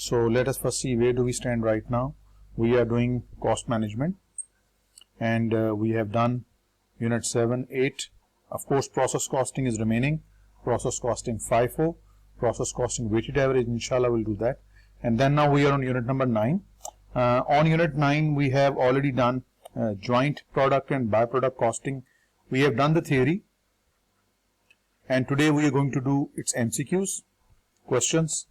So let us first see where do we stand right now. We are doing cost management, and we have done unit 7, 8. Of course, process costing is remaining. Process costing FIFO, process costing weighted average. Inshallah, we'll do that. And then now we are on unit number 9. On unit 9, we have already done joint product and byproduct costing. We have done the theory, and today we are going to do its MCQs, questions,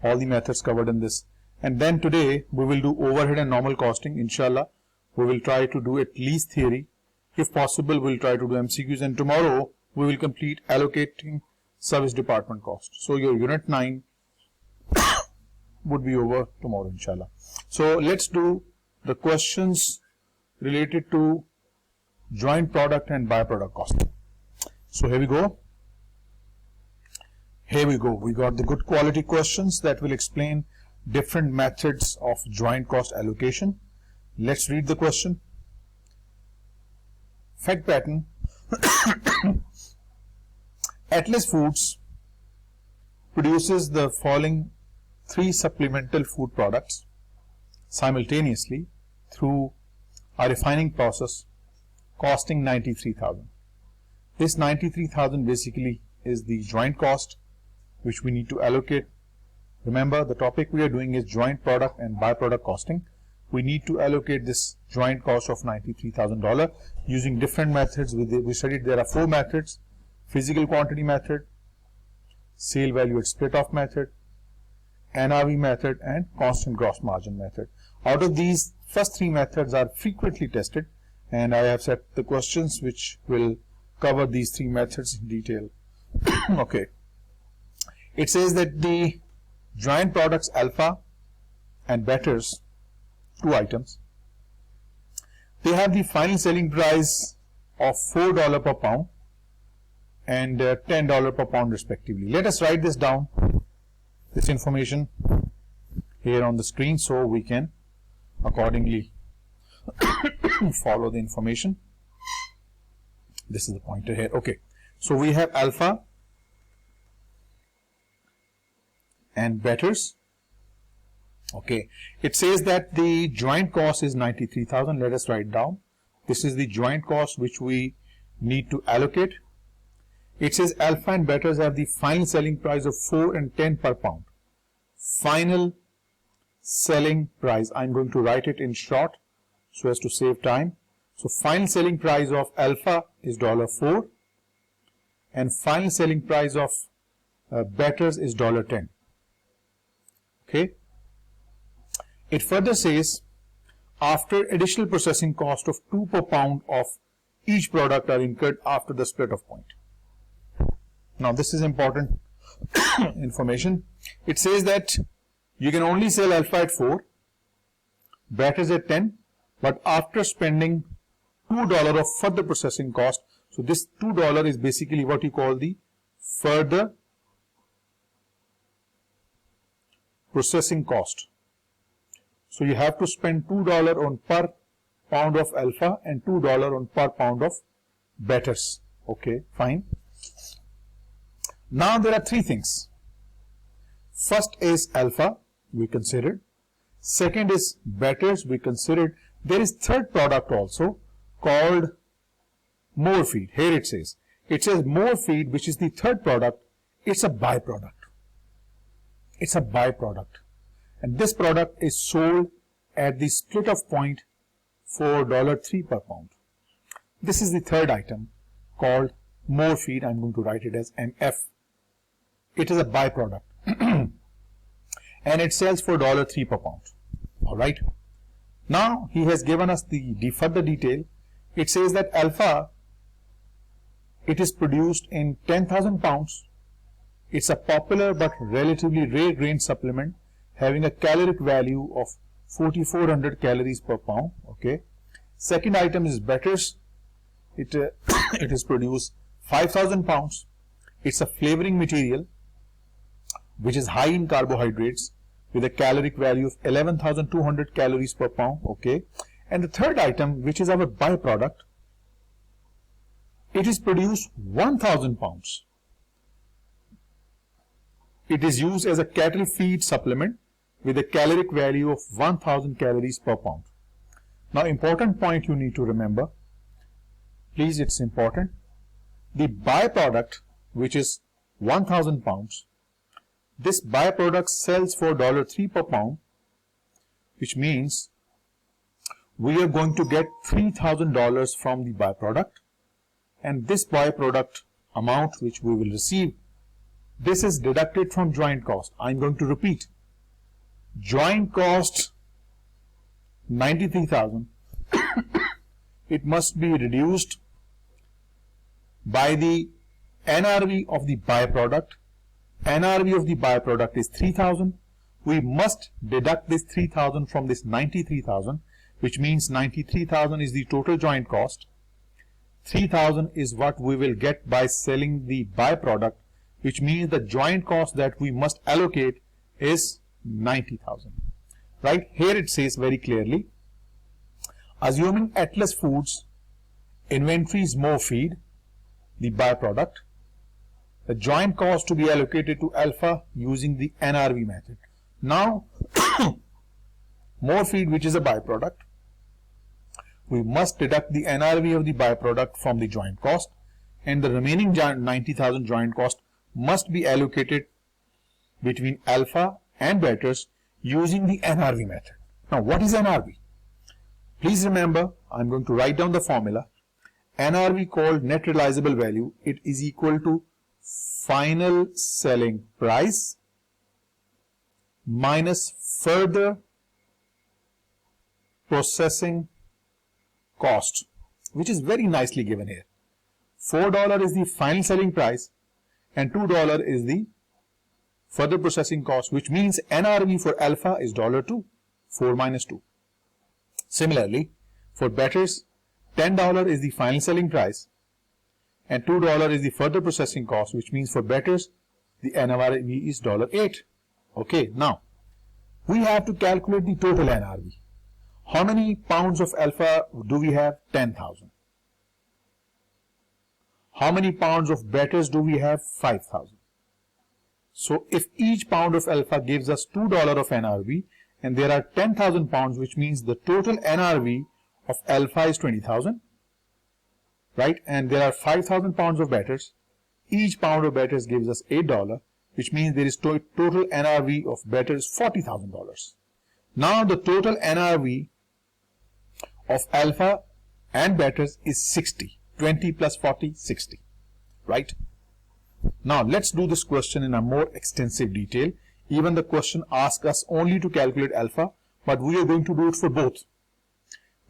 all the methods covered in this. And then today we will do overhead and normal costing. Inshallah, we will try to do at least theory. If possible, we'll try to do MCQs, and tomorrow we will complete allocating service department cost. So your unit 9 would be over tomorrow, inshallah. So let's do the questions related to joint product and byproduct costing. So here we go. Here we go. We got the good quality questions that will explain different methods of joint cost allocation. Let's read the question. Fact pattern. Atlas Foods produces the following 3 supplemental food products simultaneously through a refining process costing 93,000. This 93,000 basically is the joint cost which we need to allocate. Remember, the topic we are doing is joint product and byproduct costing. We need to allocate this joint cost of $93,000 using different methods. We studied there are 4 methods: physical quantity method, sale value at split off method, NRV method, and constant gross margin method. Out of these, first 3 methods are frequently tested, and I have set the questions which will cover these 3 methods in detail. Okay. It says that the joint products alpha and betters, 2 items, they have the final selling price of $4 per pound and $10 per pound respectively. Let us write this down, this information here on the screen, so we can accordingly follow the information. This is the pointer here. Okay, so we have alpha and betters. Okay, it says that the joint cost is 93,000. Let us write down. This is the joint cost which we need to allocate. It says alpha and betters have the final selling price of 4 and 10 per pound. Final selling price, I'm going to write it in short so as to save time. So final selling price of alpha is $4 and final selling price of betters is $10. Okay. It further says after additional processing cost of 2 per pound of each product are incurred after the split off point. Now this is important information. It says that you can only sell alpha at 4, betters at 10, but after spending $2 of further processing cost. So this $2 is basically what you call the further processing cost. So you have to spend $2 on per pound of alpha and $2 on per pound of betters. Okay, fine. Now there are 3 things. First is alpha, we considered. Second is betters, we considered. There is third product also called more feed. Here it says more feed, which is the third product. It's a byproduct. It's a byproduct. And this product is sold at the split off point for $3 per pound. This is the third item called more feed. I'm going to write it as MF. It is a byproduct and it sells for $3 per pound. Alright. Now he has given us the further detail. It says that alpha, it is produced in 10,000 pounds. It's a popular but relatively rare grain supplement having a caloric value of 4,400 calories per pound. Okay. Second item is betters. It is produced 5,000 pounds. It's a flavoring material which is high in carbohydrates with a caloric value of 11,200 calories per pound. Okay. And the third item, which is our byproduct, it is produced 1,000 pounds. it is used as a cattle feed supplement with a caloric value of 1000 calories per pound. Now, important point you need to remember, please, it's important. The byproduct, which is 1000 pounds, this byproduct sells for $3 per pound, which means we are going to get $3,000 from the byproduct, and this byproduct amount which we will receive, this is deducted from joint cost. I'm going to repeat. Joint cost 93,000. It must be reduced by the NRV of the byproduct. NRV of the byproduct is 3,000. We must deduct this 3,000 from this 93,000, which means 93,000 is the total joint cost. 3,000 is what we will get by selling the byproduct, which means the joint cost that we must allocate is 90,000. Right here it says very clearly, assuming Atlas Foods inventories more feed, the byproduct, the joint cost to be allocated to Alpha using the NRV method. Now, more feed, which is a byproduct, we must deduct the NRV of the byproduct from the joint cost, and the remaining 90,000 joint cost must be allocated between Alpha and Betters using the NRV method. Now, what is NRV? Please remember, I'm going to write down the formula. NRV, called net realizable value, it is equal to final selling price minus further processing cost, which is very nicely given here. $4 is the final selling price and $2 is the further processing cost, which means NRV for Alpha is $2, 4 minus 2. Similarly, for Betters, $10 is the final selling price and $2 is the further processing cost, which means for Betters, the NRV is $8. Okay, now we have to calculate the total NRV. How many pounds of Alpha do we have? 10,000. How many pounds of Betters do we have? 5,000. So if each pound of Alpha gives us $2 of NRV, and there are 10,000 pounds, which means the total NRV of Alpha is 20,000, right? And there are 5,000 pounds of Betters. Each pound of Betters gives us $8, which means there is total NRV of Betters $40,000. Now the total NRV of Alpha and Betters is 60. 20 plus 40, 60, right? Now let's do this question in a more extensive detail. Even the question asks us only to calculate Alpha, but we are going to do it for both.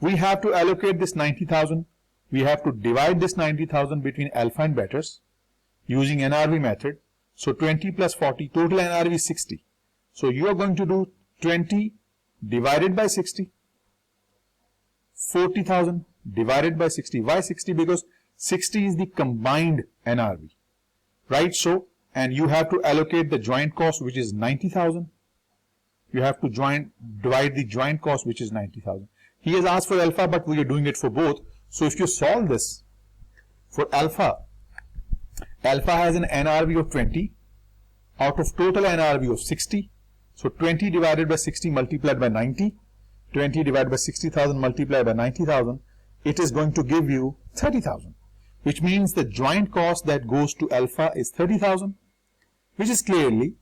We have to allocate this 90,000. We have to divide this 90,000 between Alpha and Betters using NRV method. So 20 plus 40, total NRV is 60. So you are going to do 20 divided by 60. 40,000 divided by 60. Why 60? Because 60 is the combined NRV, right? So, and you have to allocate the joint cost, which is 90,000. You have to divide the joint cost, which is 90,000. He has asked for Alpha, but we are doing it for both. So if you solve this for Alpha, Alpha has an NRV of 20 out of total NRV of 60. So 20 divided by 60 multiplied by 90. 20 divided by 60,000 multiplied by 90,000. It is going to give you 30,000, which means the joint cost that goes to Alpha is 30,000, which is clearly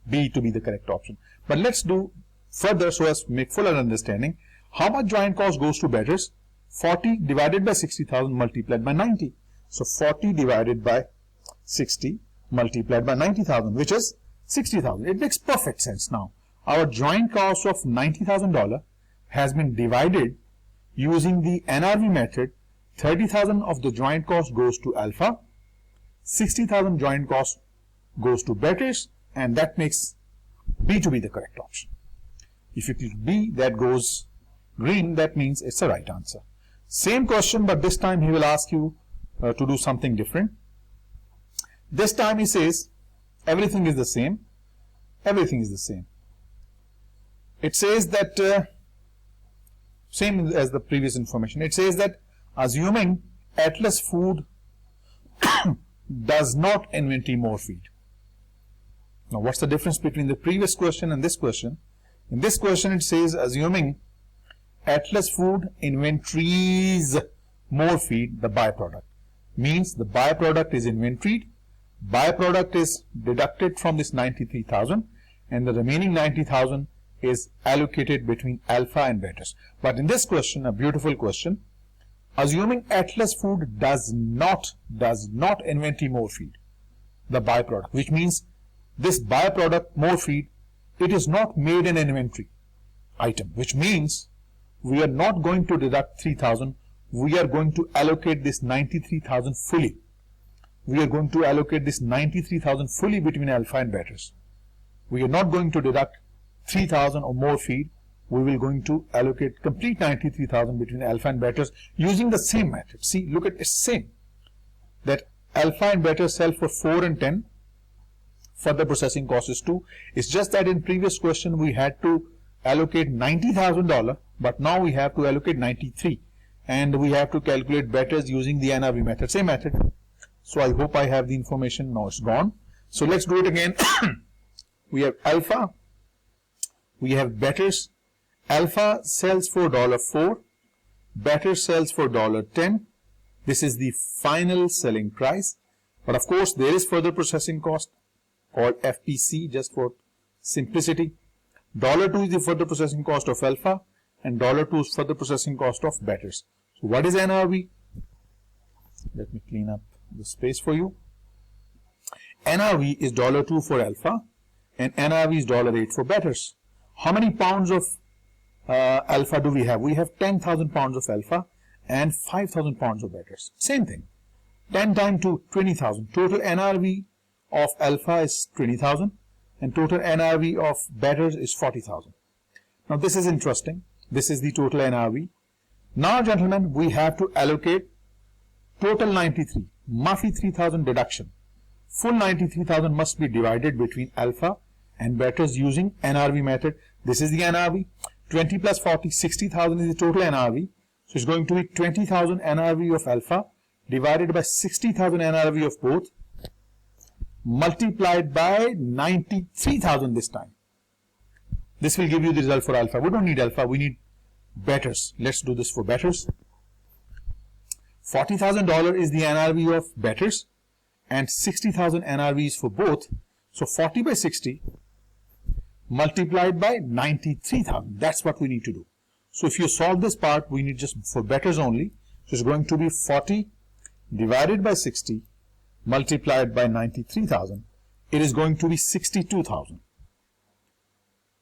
B to be the correct option. But let's do further so as to make fuller understanding. How much joint cost goes to Betters? 40 divided by 60,000 multiplied by 90. So 40 divided by 60 multiplied by 90,000, which is 60,000. It makes perfect sense now. Our joint cost of $90,000 has been divided using the NRV method. 30,000 of the joint cost goes to Alpha, 60,000 joint cost goes to Betters, and that makes B to be the correct option. If you click B, that goes green, that means it's the right answer. Same question, but this time he will ask you to do something different. This time he says everything is the same. Everything is the same. It says that same as the previous information. It says that assuming Atlas Food does not inventory more feed. Now what's the difference between the previous question and this question? In this question it says assuming Atlas Food inventories more feed, the byproduct. Means the byproduct is inventoried, byproduct is deducted from this 93,000 and the remaining 90,000 is allocated between alpha and betas. But in this question, a beautiful question, assuming Atlas Food does not inventory more feed, the byproduct, which means this byproduct more feed, it is not made an inventory item, which means we are not going to deduct 3,000, we are going to allocate this 93,000 fully. We are going to allocate this 93,000 fully between alpha and betas. We are not going to deduct 3,000 or more feed. We will going to allocate complete 93,000 between alpha and betas using the same method. See, look at it's same. That alpha and beta sell for 4 and 10. Further processing cost is 2. It's just that in previous question we had to allocate $90,000, but now we have to allocate 93, and we have to calculate betas using the NRV method. Same method. So I hope I have the information. Now it's gone. So let's do it again. We have alpha, we have betas. Alpha sells for $4, beta sells for $10. This is the final selling price. But of course there is further processing cost called FPC, just for simplicity. $2 is the further processing cost of alpha and $2 is further processing cost of betas. So what is NRV? Let me clean up the space for you. NRV is $2 for alpha and NRV is $8 for betas. How many pounds of alpha do we have? We have 10,000 pounds of alpha and 5,000 pounds of betas. Same thing. 10 times 2, 20,000. Total NRV of alpha is 20,000 and total NRV of betas is 40,000. Now this is interesting. This is the total NRV. Now gentlemen, we have to allocate total 93. Mafi 3,000 deduction. Full 93,000 must be divided between alpha and betas using NRV method. This is the NRV. 20 plus 40, 60,000 is the total NRV. So it's going to be 20,000 NRV of alpha divided by 60,000 NRV of both, multiplied by 93,000 this time. This will give you the result for alpha. We don't need alpha, we need betas. Let's do this for betas. $40,000 is the NRV of betas and 60,000 NRVs for both. So 40 by 60 multiplied by 93,000. That's what we need to do. So if you solve this part, we need just for betas only. So it's going to be 40 divided by 60 multiplied by 93,000. It is going to be 62,000.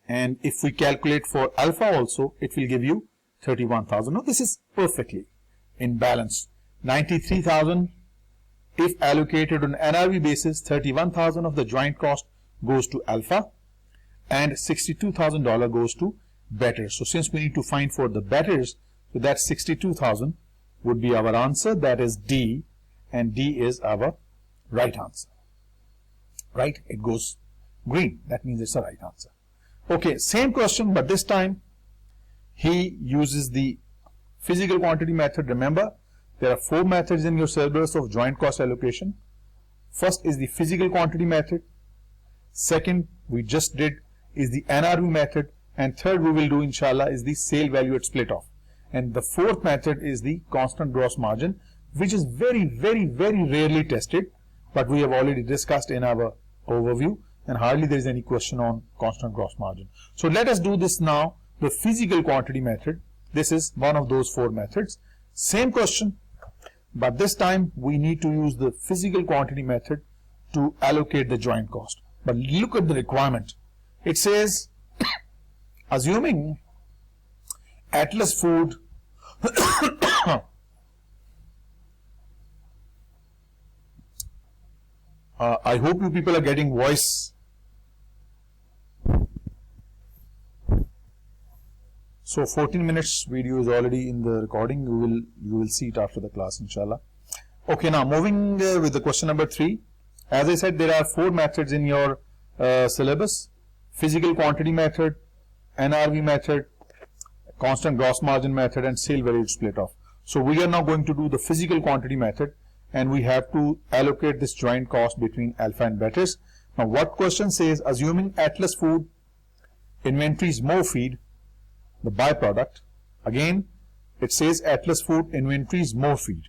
And if we calculate for alpha also, it will give you 31,000. Now this is perfectly in balance. 93,000 if allocated on NRV basis, 31,000 of the joint cost goes to alpha and $62,000 goes to betas. So since we need to find for the betas, so that 62,000 would be our answer. That is D, and D is our right answer. Right? It goes green. That means it's a right answer. Okay, same question, but this time he uses the physical quantity method. Remember, there are 4 methods in your syllabus of joint cost allocation. First is the physical quantity method. Second, we just did, is the NRV method. And third we will do, inshallah, is the sale value at split off. And the fourth method is the constant gross margin, which is very rarely tested, but we have already discussed in our overview, and hardly there is any question on constant gross margin. So let us do this now, the physical quantity method. This is one of those 4 methods. Same question, but this time we need to use the physical quantity method to allocate the joint cost. But look at the requirement. It says, assuming Atlas Food I hope you people are getting voice. So 14 minutes video is already in the recording. You will see it after the class, inshallah. Okay, now moving with the question number 3. As I said, there are 4 methods in your syllabus: physical quantity method, NRV method, constant gross margin method, and sale value split off. So we are now going to do the physical quantity method, and we have to allocate this joint cost between alpha and betas. Now what question says, assuming Atlas Food inventories more feed, the byproduct, again it says Atlas Food inventories more feed,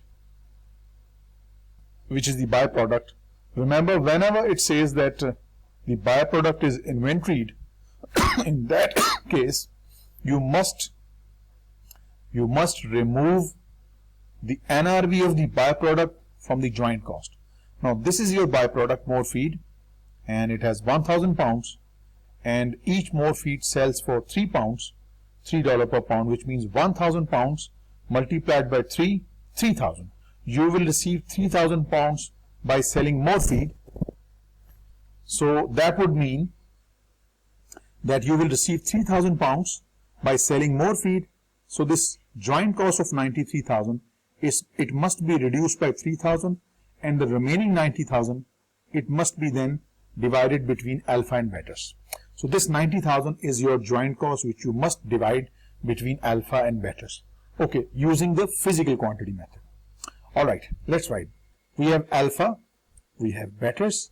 which is the byproduct. Remember, whenever it says that the byproduct is inventoried, in that case you must remove the NRV of the byproduct from the joint cost. Now this is your byproduct, more feed, and it has 1000 pounds, and each more feed sells for 3 pounds, $3 per pound, which means 1000 pounds multiplied by 3, 3000. You will receive 3000 pounds by selling more feed. So that would mean that you will receive 3000 pounds by selling more feed. So this joint cost of 93,000 it must be reduced by 3000, and the remaining 90,000 it must be then divided between alpha and betas. So this 90,000 is your joint cost, which you must divide between alpha and betas. Okay, using the physical quantity method. Alright, let's write. We have alpha, we have betas.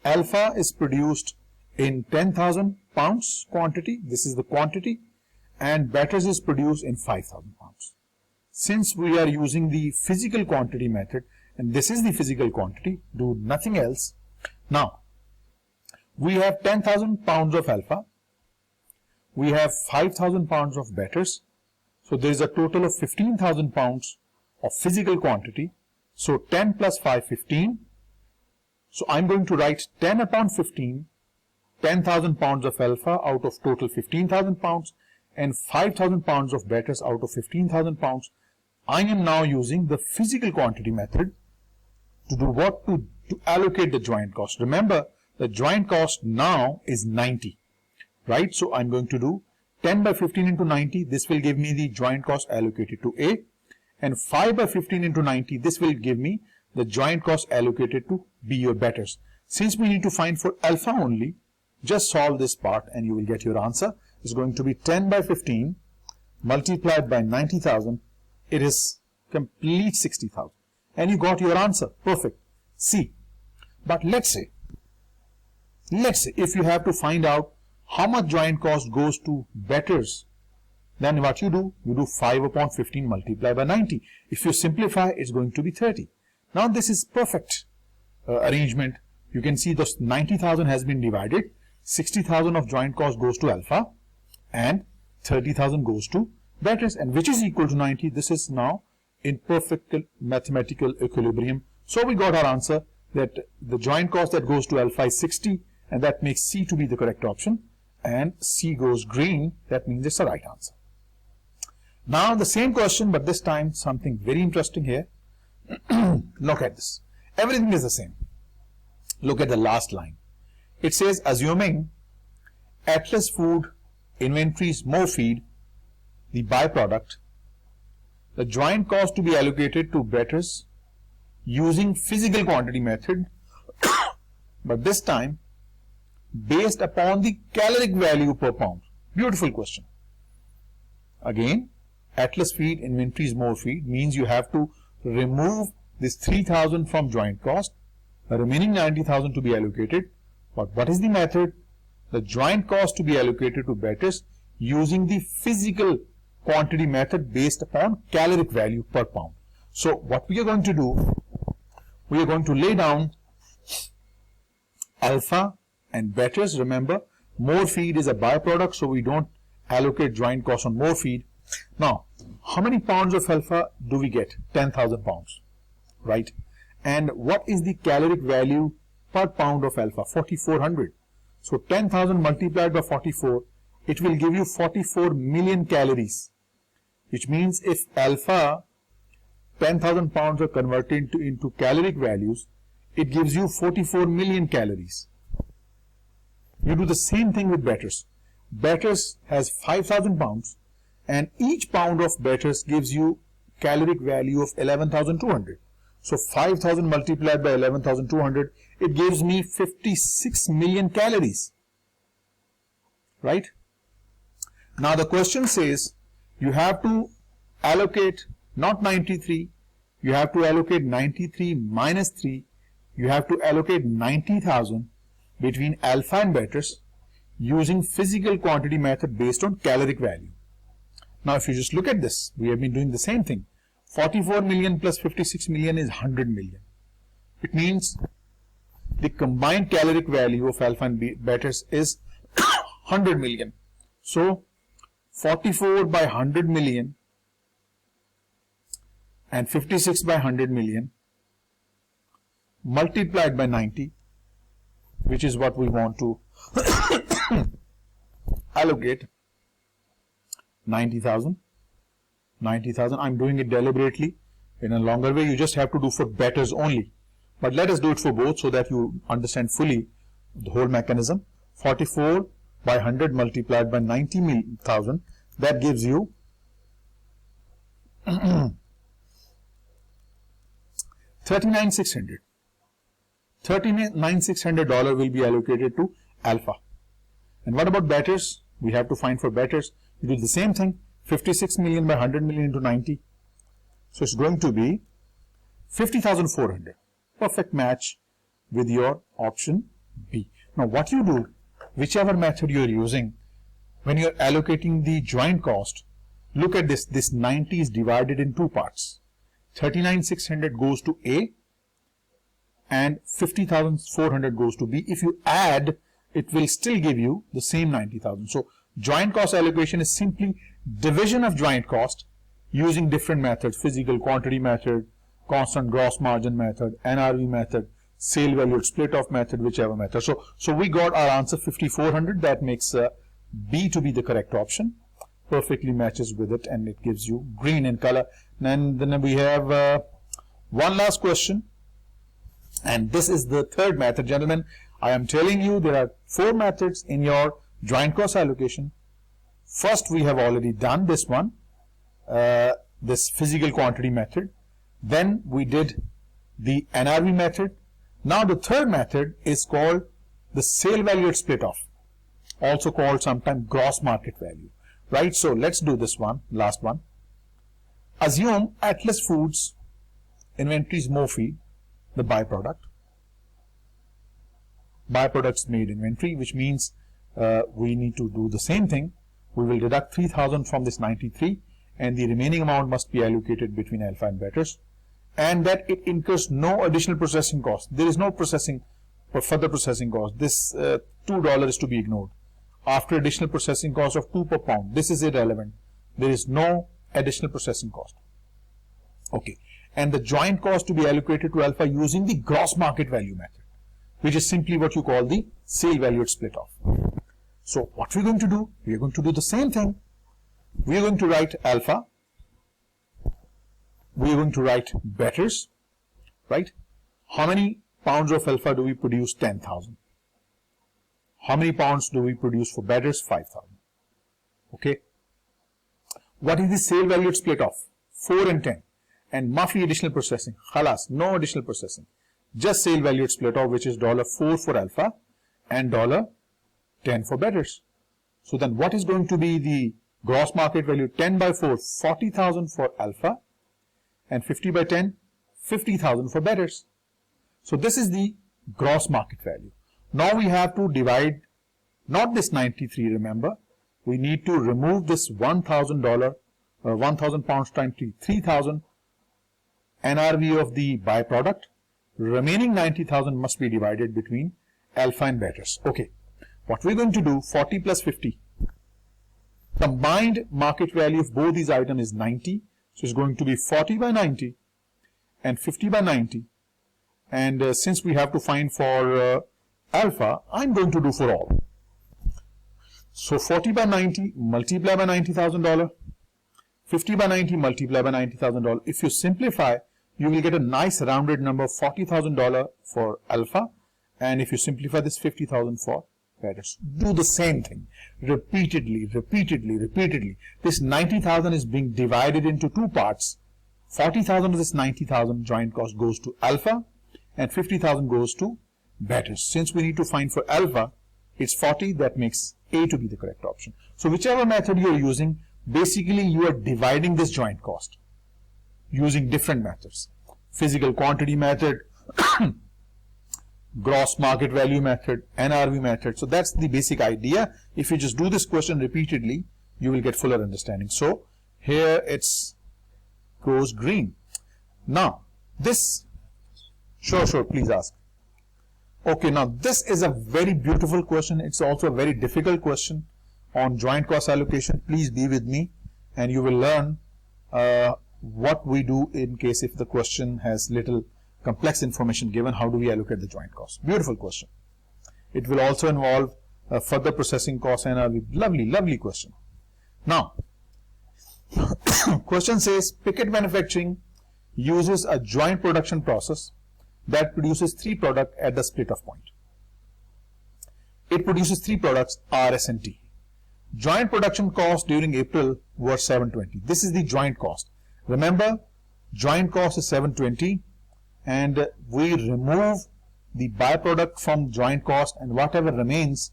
Alpha is produced in 10,000 pounds quantity, this is the quantity, and betas is produced in 5,000 pounds. Since we are using the physical quantity method, and this is the physical quantity, do nothing else. Now, we have 10,000 pounds of alpha, we have 5,000 pounds of betas, so there is a total of 15,000 pounds of physical quantity. So 10 plus 5, 15. So I'm going to write 10 upon 15, 10,000 pounds of alpha out of total 15,000 pounds, and 5,000 pounds of betas out of 15,000 pounds. I am now using the physical quantity method to do what? To allocate the joint cost. Remember, the joint cost now is 90, right? So I'm going to do 10 by 15 into 90. This will give me the joint cost allocated to A. And 5 by 15 into 90. This will give me the joint cost allocated to B or betas. Since we need to find for alpha only, just solve this part and you will get your answer. It's going to be 10 by 15 multiplied by 90,000. It is complete 60,000. And you got your answer. Perfect. C. But let's say if you have to find out how much joint cost goes to betas, then what you do 5 upon 15 multiplied by 90. If you simplify, it's going to be 30. Now this is perfect arrangement. You can see this 90,000 has been divided. 60,000 of joint cost goes to alpha and 30,000 goes to betas, and which is equal to 90. This is now in perfect mathematical equilibrium. So we got our answer that the joint cost that goes to alpha is 60, and that makes C to be the correct option, and C goes green. That means it's the right answer. Now the same question, but this time something very interesting here. Look at this. Everything is the same. Look at the last line. It says, assuming Atlas Food inventories more feed, the byproduct, the joint cost to be allocated to betas using physical quantity method, but this time based upon the caloric value per pound. Beautiful question. Again, Atlas Feed inventories more feed means you have to remove this 3,000 from joint cost, the remaining 90,000 to be allocated. But what is the method? The joint cost to be allocated to betas using the physical quantity method based upon caloric value per pound. So what we are going to do, we are going to lay down alpha and betas. Remember, more feed is a byproduct, so we don't allocate joint cost on more feed. Now, how many pounds of alpha do we get? 10,000 pounds, right? And what is the caloric value per pound of alpha? 4,400. So 10,000 multiplied by 44, it will give you 44 million calories, which means if alpha 10,000 pounds are converted into caloric values, it gives you 44 million calories. You do the same thing with betas. Betas has 5,000 pounds, and each pound of betas gives you caloric value of 11,200. So 5,000 multiplied by 11,200, it gives me 56 million calories, right? Now the question says you have to allocate not 93, you have to allocate 93 minus 3, you have to allocate 90,000, between alpha and betas using physical quantity method based on caloric value. Now if you just look at this, we have been doing the same thing. 44 million plus 56 million is 100 million. It means the combined caloric value of alpha and betas is 100 million. So 44 by 100 million and 56 by 100 million multiplied by 90, which is what we want to allocate. 90,000. I'm doing it deliberately in a longer way. You just have to do for betas only, but let us do it for both so that you understand fully the whole mechanism. 44 by 100 multiplied by 90,000, that gives you 39,600. $39,600 will be allocated to alpha. And what about betas? We have to find for betas. You do the same thing. 56 million by 100 million into 90. So it's going to be 50,400. Perfect match with your option B. Now what you do, whichever method you are using, when you are allocating the joint cost, look at this. This 90 is divided in two parts. 39,600 goes to A and 50,400 goes to B. If you add, it will still give you the same 90,000. So joint cost allocation is simply division of joint cost using different methods: physical quantity method, constant gross margin method, NRV method, sale valued split off method, whichever method. So we got our answer 5,400. That makes B to be the correct option. Perfectly matches with it, and it gives you green in color. And then we have one last question, and this is the third method. Gentlemen, I am telling you there are 4 methods in your joint cost allocation. First, we have already done this one, this physical quantity method. Then we did the NRV method. Now the third method is called the sale valued split off, also called sometimes gross market value, right? So let's do this one, last one. Assume Atlas Foods inventories Morphe, the byproduct. Byproducts made inventory, which means we need to do the same thing. We will deduct 3,000 from this 93, and the remaining amount must be allocated between alpha and betas, and that it incurs no additional processing cost. There is no processing or further processing cost. This $2 is to be ignored. After additional processing cost of 2 per pound, this is irrelevant. There is no additional processing cost. Okay, and the joint cost to be allocated to alpha using the gross market value method, which is simply what you call the sale valued split off. So what we're going to do, we are going to do the same thing. We are going to write alpha. We are going to write betas, right? How many pounds of alpha do we produce? 10,000. How many pounds do we produce for betas? 5,000. Okay. What is the sale valued split off? 4 and 10. And Morphe additional processing. Khalas, no additional processing. Just sale valued split off, which is $4 for alpha and $10 for betas. So then what is going to be the gross market value? 10 by 4, 40,000 for alpha, and 50 by 10, 50,000 for betas. So this is the gross market value. Now we have to divide, not this 93, remember, we need to remove this $1,000, 1,000 pounds times 3,000 NRV of the byproduct. Remaining 90,000 must be divided between alpha and betas. Okay, what we're going to do, 40 plus 50. Combined market value of both these items is 90. So it's going to be 40 by 90 and 50 by 90. And since we have to find for alpha, I'm going to do for all. So 40 by 90 multiply by $90,000. 50 by 90 multiply by $90,000. If you simplify, you will get a nice rounded number of $40,000 for alpha. And if you simplify this, 50,000 for betas. Do the same thing repeatedly. This 90,000 is being divided into 2 parts. 40,000 of this 90,000 joint cost goes to alpha and 50,000 goes to betas. Since we need to find for alpha, it's 40. That makes A to be the correct option. So whichever method you are using, basically you are dividing this joint cost using different methods. Physical quantity method, gross market value method, NRV method. So that's the basic idea. If you just do this question repeatedly, you will get fuller understanding. So here it's goes green. Now this, sure, please ask. Okay, now this is a very beautiful question. It's also a very difficult question on joint cost allocation. Please be with me and you will learn what we do in case if the question has little complex information given. How do we allocate the joint cost? Beautiful question. It will also involve further processing costs and a lovely question. Now, question says Pickett Manufacturing uses a joint production process that produces 3 products at the split-off point. It produces 3 products, R, S, and T. Joint production cost during April was 720. This is the joint cost. Remember, joint cost is 720, and we remove the byproduct from joint cost, and whatever remains,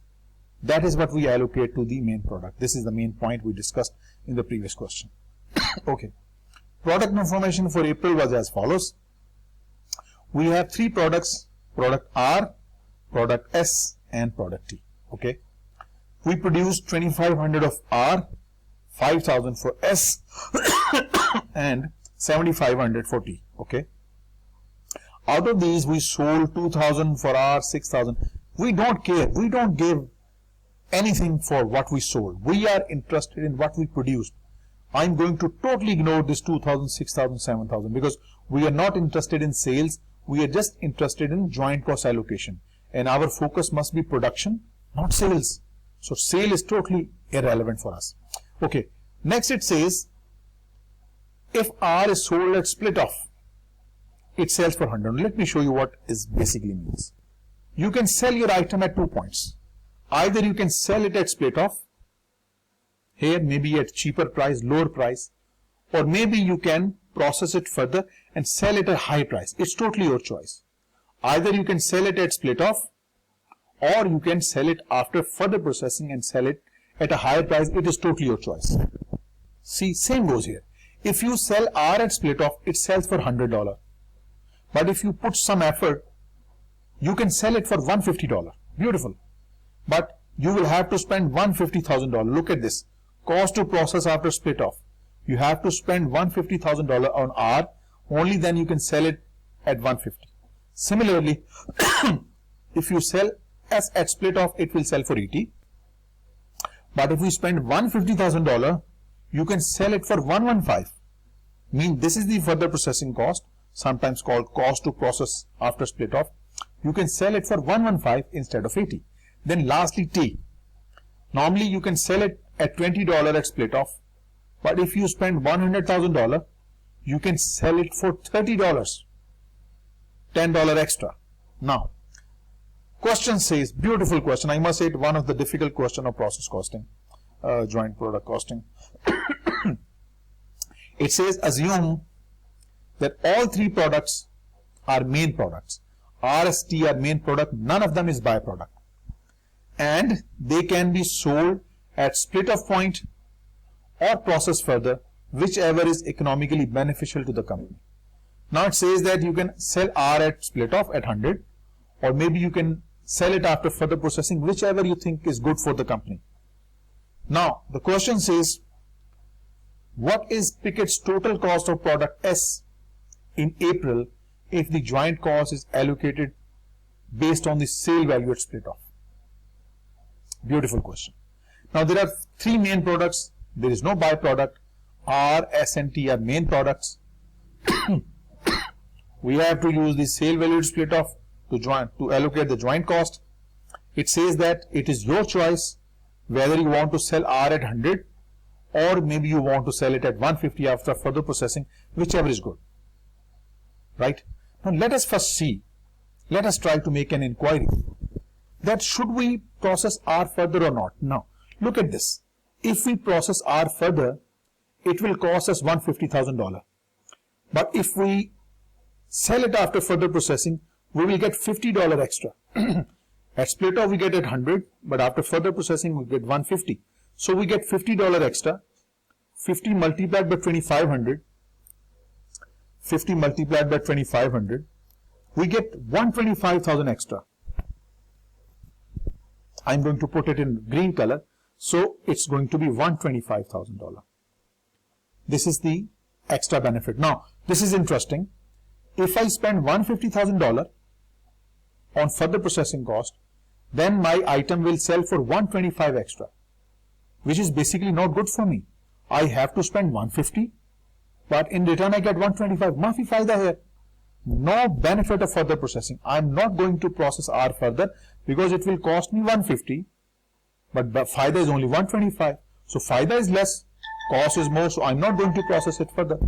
that is what we allocate to the main product. This is the main point we discussed in the previous question. Okay. Product information for April was as follows. We have 3 products, product R, product S, and product T. Okay. We produced 2500 of R, 5000 for S, and 7500 for T. Okay. Out of these, we sold 2000 for R, 6000. We don't care. We don't give anything for what we sold. We are interested in what we produced. I'm going to totally ignore this 2000, 6000, 7000 because we are not interested in sales. We are just interested in joint cost allocation. And our focus must be production, not sales. So sale is totally irrelevant for us. Okay. Next it says, if R is sold at split off, it sells for 100. Let me show you what is basically means. You can sell your item at 2 points. Either you can sell it at split off, here maybe at cheaper price, lower price, or maybe you can process it further and sell it at high price. It's totally your choice. Either you can sell it at split off, or you can sell it after further processing and sell it at a higher price. It is totally your choice. See, same goes here. If you sell R at split off, it sells for $100. But if you put some effort, you can sell it for $150. Beautiful. But you will have to spend $150,000. Look at this. Cost to process after split off. You have to spend $150,000 on R. Only then you can sell it at $150,000. Similarly, if you sell S at split off, it will sell for $80,000. But if you spend $150,000, you can sell it for $115,000. Mean this is the further processing cost, sometimes called cost to process after split off. You can sell it for $115,000 instead of $80,000. Then lastly, T. Normally you can sell it at $20 at split off, but if you spend $100,000, you can sell it for $30, $10 extra. Now, question says, beautiful question. I must say it one of the difficult question of process costing, joint product costing. It says, assume that all 3 products are main products. R, S, T are main product. None of them is byproduct. And they can be sold at split off point or processed further, whichever is economically beneficial to the company. Now it says that you can sell R at split off at 100, or maybe you can sell it after further processing, whichever you think is good for the company. Now the question says, what is Pickett's total cost of product S in April if the joint cost is allocated based on the sale value at split off? Beautiful question. Now there are 3 main products. There is no byproduct. R, S, and T are main products. We have to use the sale value split off to allocate the joint cost. It says that it is your choice whether you want to sell R at 100 or maybe you want to sell it at 150 after further processing, whichever is good. Right? Now let us first see. Let us try to make an inquiry that should we process R further or not. Now look at this. If we process R further, it will cost us $150,000. But if we sell it after further processing, we will get $50 extra. At split off we get at 100, but after further processing we get 150. So we get $50 extra. 50 multiplied by 2500. 50 multiplied by 2500. we get 125,000 extra. I'm going to put it in green color, so it's going to be $125,000. This is the extra benefit. Now, this is interesting. If I spend $150,000 on further processing cost, then my item will sell for 125 extra, which is basically not good for me. I have to spend 150, but in return I get 125. Maafi fayda hai. No benefit of further processing. I'm not going to process R further because it will cost me 150, but the fayda is only 125. So fayda is less, cost is more, so I'm not going to process it further.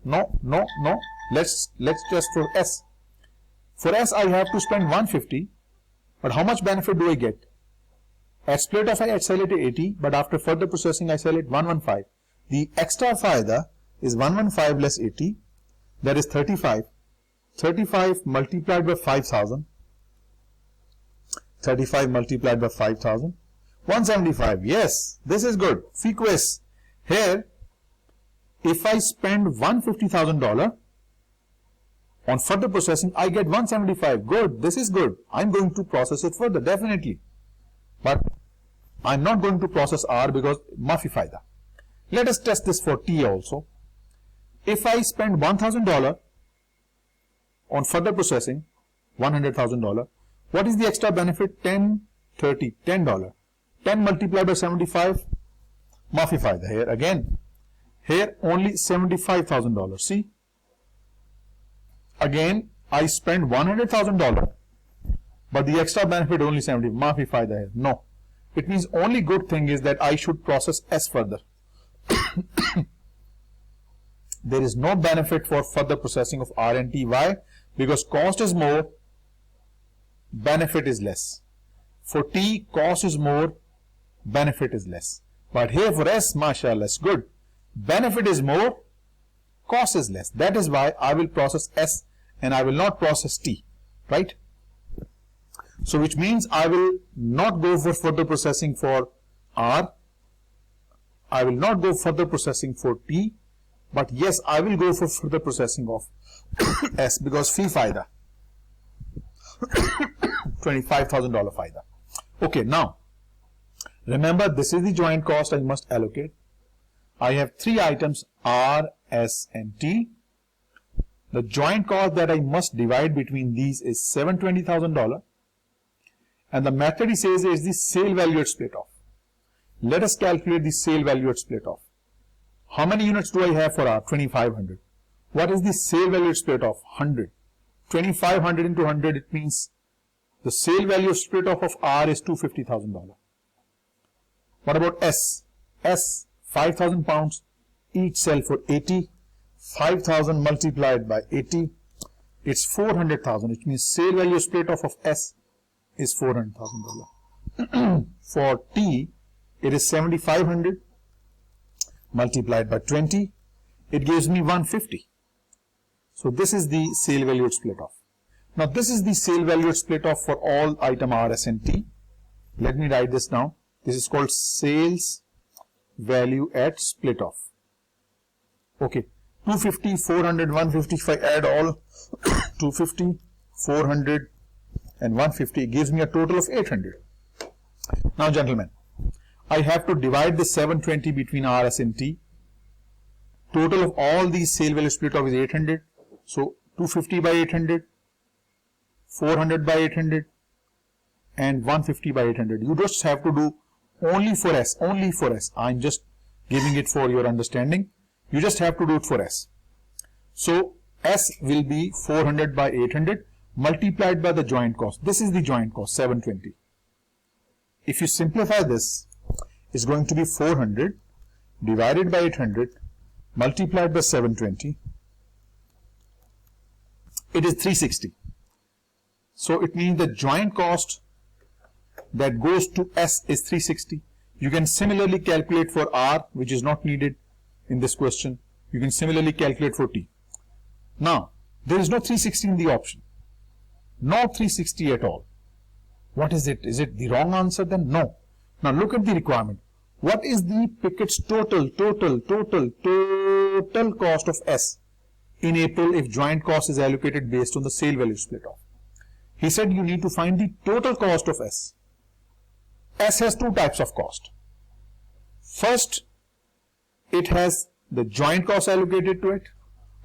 No. Let's just for S. For S, I have to spend 150, but how much benefit do I get? At split off, I sell it at 80, but after further processing, I sell it 115. The extra fayda is 115 less 80, that is 35. 35 multiplied by 5,000. 35 multiplied by 5,000. 175. Yes, this is good. Frequency. Here, if I spend $150,000 on further processing, I get 175. Good. This is good. I'm going to process it further, definitely. But I'm not going to process R because maafi fayda. Let us test this for T also. If I spend $1,000 on further processing, $100,000, what is the extra benefit? 10, 30, $10. 10 multiplied by 75, maafi fayda. Here again, here only $75,000. See, again I spend $100,000, but the extra benefit only 70. Maafi fayda here. No, it means only good thing is that I should process S further. There is no benefit for further processing of R and T. Why? Because cost is more, benefit is less. For T, cost is more, benefit is less. But here for S, mashallah, it's good. Benefit is more, cost is less. That is why I will process S and I will not process T. Right? So which means I will not go for further processing for R. I will not go further processing for T. But yes, I will go for further processing of S because fee fayda. $25,000 fayda. Okay, now remember this is the joint cost I must allocate. I have three items R, S and T. The joint cost that I must divide between these is $720,000, and the method he says is the sale value at split off. Let us calculate the sale value at split off. How many units do I have for R? 2,500. What is the sale value at split off? 100. 2,500 into 100, it means the sale value of split off of R is $250,000. What about S? S, 5,000 pounds, each sell for 80. 5,000 multiplied by 80, it's 400,000, which means sale value split off of S is $400,000. For T, it is 7,500 multiplied by 20, it gives me 150. So this is the sale value split off. Now this is the sale value split off for all item R, S and T. Let me write this down. This is called sales value at split off. Okay, 250, 400, 150, if I add all 250, 400 and 150 gives me a total of 800. Now gentlemen, I have to divide the 720 between R, S and T. Total of all these sale value split off is 800. So 250 by 800, 400 by 800 and 150 by 800. You just have to do only for S, only for S. I'm just giving it for your understanding. You just have to do it for S. So S will be 400 by 800 multiplied by the joint cost. This is the joint cost, 720. If you simplify this, it's going to be 400 divided by 800 multiplied by 720. It is 360. So it means the joint cost that goes to S is 360. You can similarly calculate for R, which is not needed in this question. You can similarly calculate for T. Now, there is no 360 in the option. No 360 at all. What is it? Is it the wrong answer then? No. Now look at the requirement. What is the Pickett's total cost of S? in April if joint cost is allocated based on the sale value split off. He said you need to find the total cost of S. S has two types of cost. First, it has the joint cost allocated to it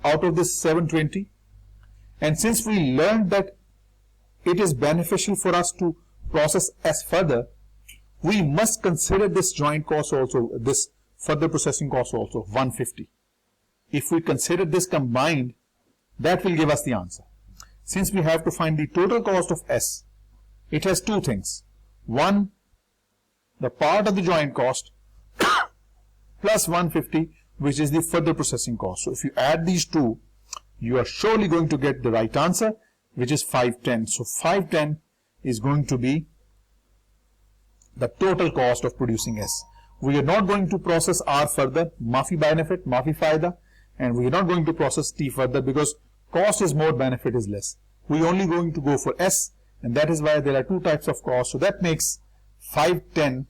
out of this 720. And since we learned that it is beneficial for us to process S further, we must consider this joint cost also, this further processing cost also, 150. If we consider this combined, that will give us the answer. Since we have to find the total cost of S, it has two things. One, the part of the joint cost plus 150, which is the further processing cost. So if you add these two, you are surely going to get the right answer, which is 510. So 510 is going to be the total cost of producing S. We are not going to process R further, Maafi benefit, Maafi fayda, and we are not going to process T further because cost is more, benefit is less. We are only going to go for S, and that is why there are two types of cost. So that makes 510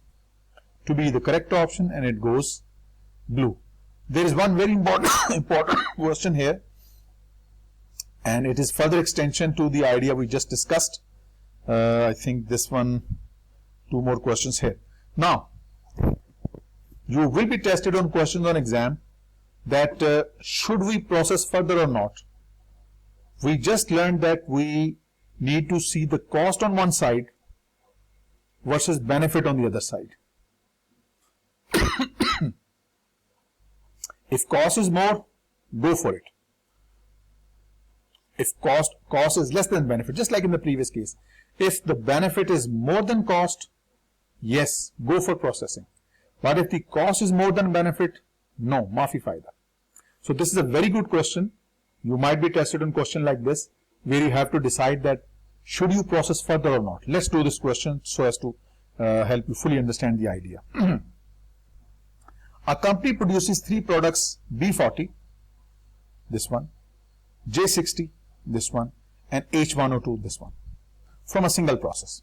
to be the correct option, and it goes blue. There is one very important question here, and it is further extension to the idea we just discussed. I think this one, two more questions here. Now, you will be tested on questions on exam that should we process further or not. We just learned that we need to see the cost on one side versus benefit on the other side. If cost is more, go for it. If cost is less than benefit, just like in the previous case. If the benefit is more than cost, yes, go for processing. But if the cost is more than benefit, no, Maafi fayda. So this is a very good question. You might be tested on a question like this, where you have to decide that should you process further or not. Let's do this question so as to help you fully understand the idea. A company produces three products, B40, this one, J60, this one, and H102, this one, from a single process.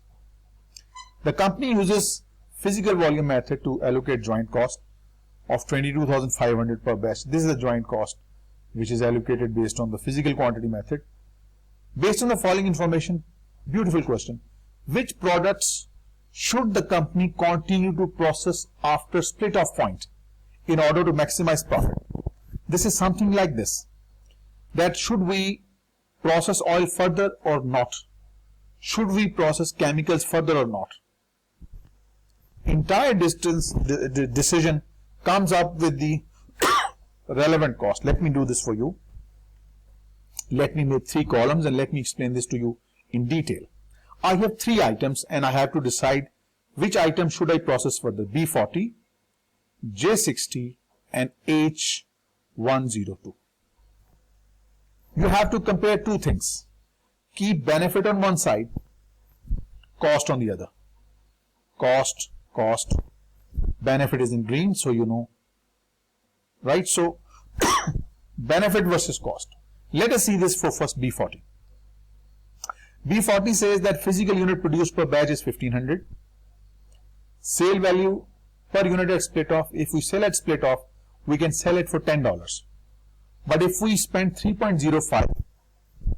The company uses physical volume method to allocate joint cost of 22,500 per batch. This is the joint cost which is allocated based on the physical quantity method. Based on the following information, beautiful question, which products should the company continue to process after split off point in order to maximize profit? This is something like this, that should we process oil further or not? Should we process chemicals further or not? Entire decision comes up with the relevant cost. Let me do this for you. Let me make three columns and let me explain this to you in detail. I have three items and I have to decide which item should I process further, B40, J60 and H102. You have to compare two things. Keep benefit on one side, cost on the other. Cost, benefit is in green, so you know, right? So benefit versus cost. Let us see this for first B40. B40 says that physical unit produced per batch is 1500. Sale value per unit at split off, if we sell at split off, we can sell it for $10. But if we spend 3.05,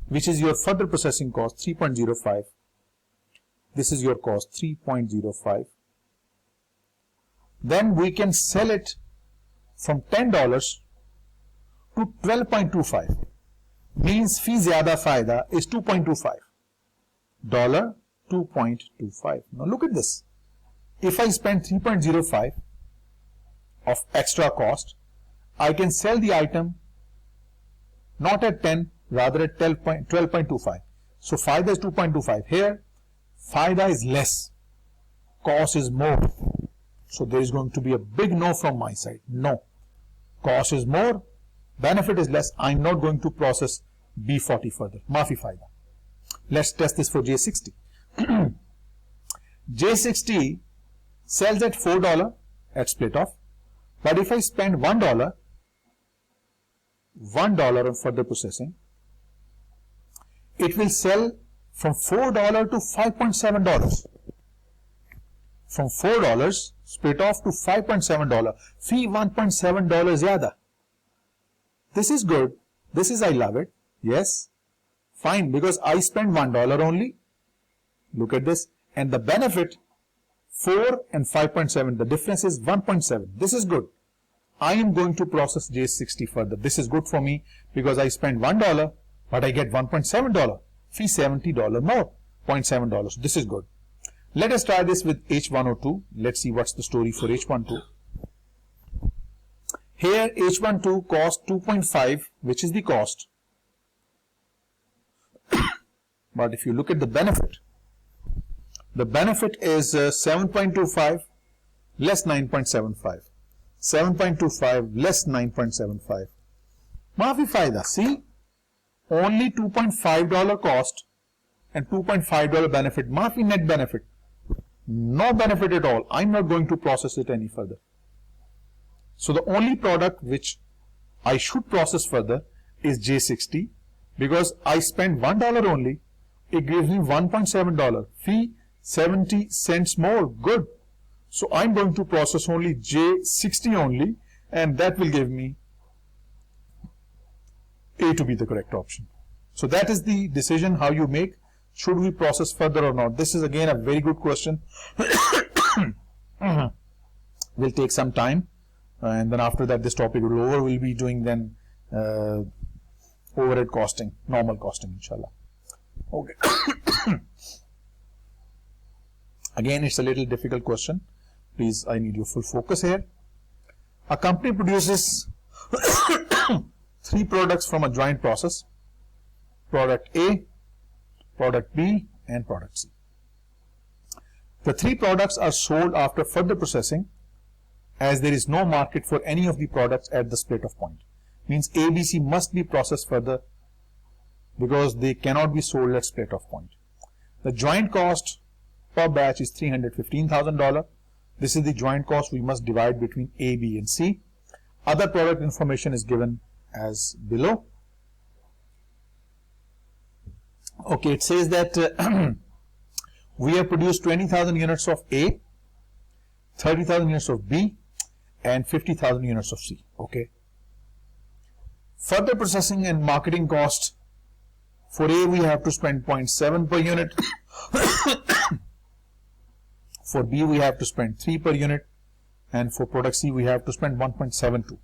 which is your further processing cost, 3.05, this is your cost, 3.05, then we can sell it from $10 to 12.25. Means fee zyada fayda is 2.25. Dollar 2.25. Now look at this. If I spend 3.05 of extra cost, I can sell the item not at 10, rather at 12.25. So fayda is 2.25. Here, fayda is less, cost is more. So there is going to be a big no from my side. No. Cost is more, benefit is less. I'm not going to process B40 further. Maafi fayda. Let's test this for J60. J60 sells at $4 at split off. But if I spend $1 on further processing, it will sell from $4 to $5.7. From $4 split off to $5.7. Fee $1.7 zyada. This is good, This is I love it. Yes. Fine, because I spend $1 only. Look at this. And the benefit 4 and 5.7. The difference is 1.7. This is good. I am going to process J60 further. This is good for me because I spend $1, but I get $1.7. Fee $70 more. $0.7. This is good. Let us try this with H102. Let's see what's the story for H12. Here H12 cost 2.5, which is the cost. But if you look at the benefit is 7.25 less 9.75. 7.25 less 9.75. Maafi fayda. See, only $2.5 cost and $2.5 benefit. Maafi net benefit. No benefit at all. I'm not going to process it any further. So the only product which I should process further is J60 because I spend $1 only. It gives me $1.7. Fee 70 cents more. Good. So I'm going to process only J60 only, and that will give me A to be the correct option. So that is the decision how you make. Should we process further or not? This is again a very good question. Will take some time, and then after that this topic will over. We'll be doing then overhead costing, normal costing, inshallah. Okay. Again, it's a little difficult question. Please, I need your full focus here. A company produces 3 products from a joint process. Product A, product B, and product C. The 3 products are sold after further processing as there is no market for any of the products at the split off point. Means ABC must be processed further because they cannot be sold at split off point. The joint cost per batch is $315,000. This is the joint cost we must divide between A, B, and C. Other product information is given as below. Okay, it says that we have produced 20,000 units of A, 30,000 units of B, and 50,000 units of C. Okay. Further processing and marketing cost. For A, we have to spend 0.7 per unit. For B, we have to spend 3 per unit. And for product C, we have to spend 1.72.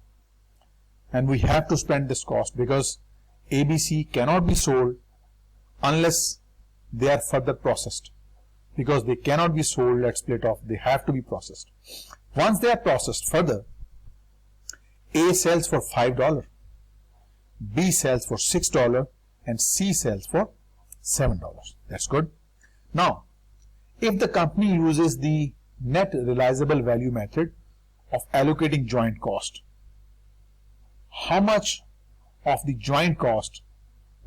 And we have to spend this cost because ABC cannot be sold unless they are further processed. Because they cannot be sold at split off, they have to be processed. Once they are processed further, A sells for $5, B sells for $6, and C sells for $7. That's good. Now, if the company uses the net realizable value method of allocating joint cost, how much of the joint cost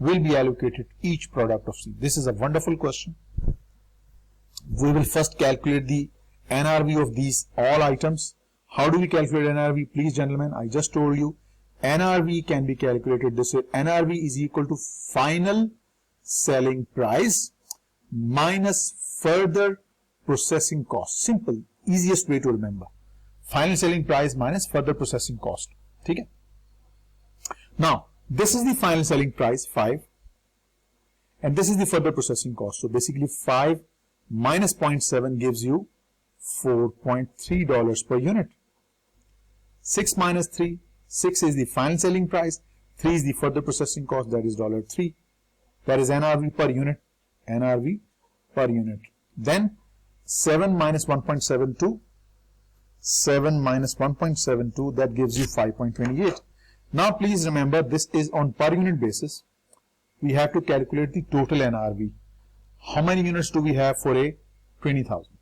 will be allocated to each product of C? This is a wonderful question. We will first calculate the NRV of these all items. How do we calculate NRV? Please, gentlemen, I just told you NRV can be calculated this way. NRV is equal to final selling price minus further processing cost. Simple, easiest way to remember. Final selling price minus further processing cost. Okay? Now, this is the final selling price, 5. And this is the further processing cost. So basically 5 minus 0.7 gives you $4.3 per unit. 6 minus 3, 6 is the final selling price, 3 is the further processing cost, that is $3. That is NRV per unit, NRV per unit. Then 7 minus 1.72, 7 minus 1.72, that gives you 5.28. Now please remember, this is on per unit basis. We have to calculate the total NRV. How many units do we have for A? 20,000.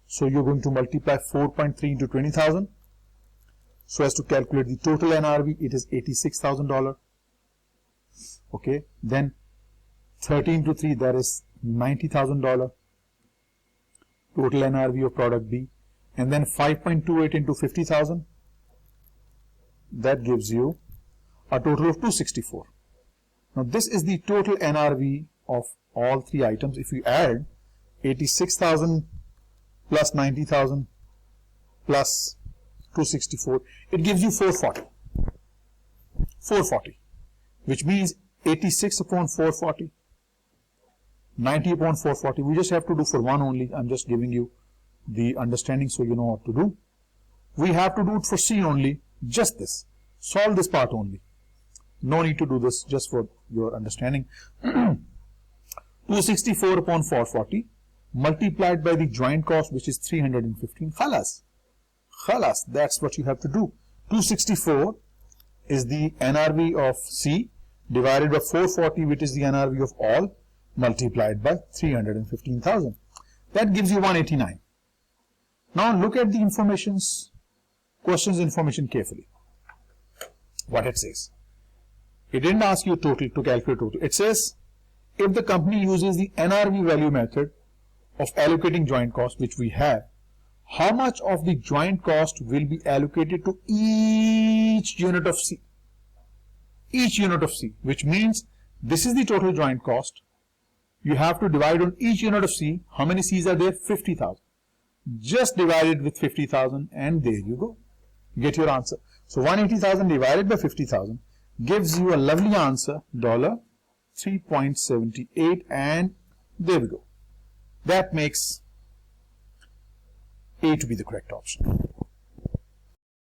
So you're going to multiply 4.3 into 20,000. So as to calculate the total NRV, it is $86,000. Okay. Then 13 to 3, that is $90,000. Total NRV of product B. And then 5.28 into 50,000. That gives you a total of 264. Now this is the total NRV of all 3 items. If you add 86,000 plus 90,000 plus 264, it gives you 440. 440. which means 86 upon 440, 90 upon 440. We just have to do for one only. I'm just giving you the understanding so you know what to do. We have to do it for C only, just this. Solve this part only. No need to do this, just for your understanding. 264 upon 440 multiplied by the joint cost, which is 315. Khalas. Khalas, that's what you have to do. 264 is the NRV of C divided by 440, which is the NRV of all, multiplied by 315,000. That gives you 189. Now look at the questions information carefully. What it says. It didn't ask you total to calculate total. It says, if the company uses the NRV value method of allocating joint cost, which we have, how much of the joint cost will be allocated to each unit of C? Each unit of C, which means this is the total joint cost. You have to divide on each unit of C. How many C's are there? 50,000. Just divide it with 50,000 and there you go. Get your answer. So 180,000 divided by 50,000 gives you a lovely answer, $3.78, and there we go. That makes A to be the correct option.